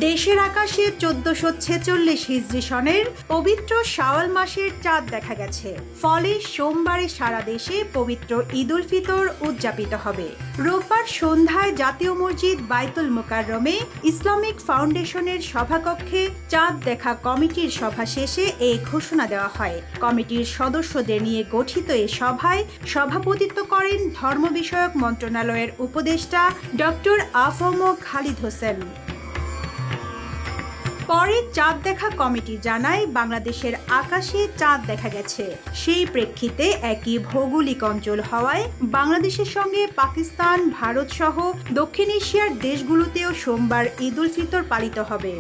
দেশের আকাশে 1446 হিজরি সনের পবিত্র শাওয়াল মাসের চাঁদ দেখা গেছে। ফলে সোমবারে সারা দেশে পবিত্র ঈদ উল ফিতর উদযাপিত হবে। রোববার সন্ধ্যায় জাতীয় মসজিদ বাইতুল মোকাররমে ইসলামিক ফাউন্ডেশনের সভাকক্ষে চাঁদ দেখা কমিটির সভা শেষে এই ঘোষণা দেওয়া হয়। কমিটির সদস্যদের নিয়ে গঠিত এই সভায় সভাপতিত্ব করেন ধর্ম বিষয়ক মন্ত্রণালয়ের উপদেষ্টা ডক্টর আফম খালিদ হোসেন। পরে চাঁদ দেখা কমিটি জানায়, বাংলাদেশের আকাশে চাঁদ দেখা গেছে। সেই প্রেক্ষিতে একই ভৌগোলিক অঞ্চল হওয়ায় বাংলাদেশের সঙ্গে পাকিস্তান, ভারত সহ দক্ষিণ এশিয়ার দেশগুলোতেও সোমবার ঈদ উল ফিতর পালিত হবে।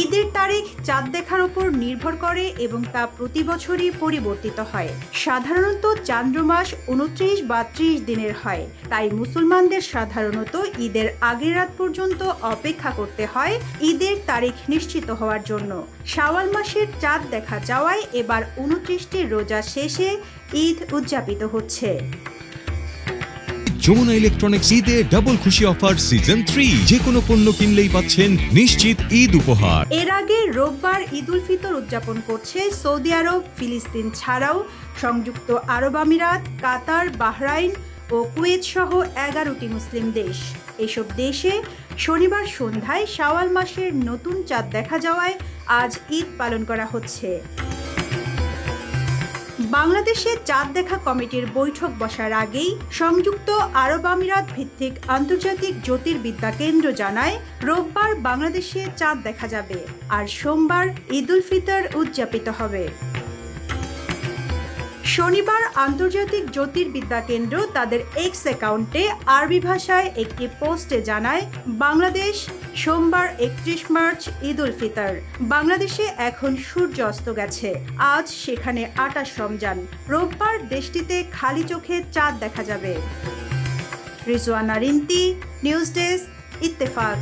ঈদের তারিখ চাঁদ দেখার উপর নির্ভর করে এবং তা প্রতি বছরই পরিবর্তিত হয়। সাধারণত চান্দ্রমাস 29 বা 30 দিনের হয়, তাই মুসলমানদের সাধারণত ঈদের আগের রাত পর্যন্ত অপেক্ষা করতে হয় ঈদের তারিখ নিশ্চিত হওয়ার জন্য। শাওয়াল মাসের চাঁদ দেখা যাওয়ায় এবার 29টি রোজা শেষে ঈদ উদযাপিত হচ্ছে। যমুনা ইলেকট্রনিক্স ঈদে ডাবল খুশি অফার সিজন 3, যে কোনো পণ্য কিনলেই পাচ্ছেন নিশ্চিত ঈদ উপহার। এর আগে রোববার ঈদ উল ফিতর উদযাপন করছে সৌদি আরব, ফিলিস্তিন ছাড়াও সংযুক্ত আরব আমিরাত, কাতার, বাহরাইন ও কুয়েত সহ 11টি মুসলিম দেশ। এসব দেশে শনিবার সন্ধ্যায় শাওয়াল মাসের নতুন চাঁদ দেখা যাওয়ায় আজ ঈদ পালন করা হচ্ছে। বাংলাদেশে চাঁদ দেখা কমিটির বৈঠক বসার আগেই সংযুক্ত আরব আমিরাত ভিত্তিক আন্তর্জাতিক জ্যোতির্বিদ্যা কেন্দ্র জানায়, রোববার বাংলাদেশে চাঁদ দেখা যাবে আর সোমবার ঈদ উল ফিতর উদযাপিত হবে। শনিবার আন্তর্জাতিক জ্যোতির্বিদ্যা কেন্দ্র তাদের এক্স অ্যাকাউন্টে আরবি ভাষায় একটি পোস্টে জানায়, বাংলাদেশ সোমবার 31 মার্চ ঈদ উল ফিতর। বাংলাদেশে এখন সূর্য অস্ত গেছে। আজ সেখানে 28 রমজান। রোববার দেশটিতে খালি চোখে চাঁদ দেখা যাবে। Rizwana Rinti, news desk, Ittefaq.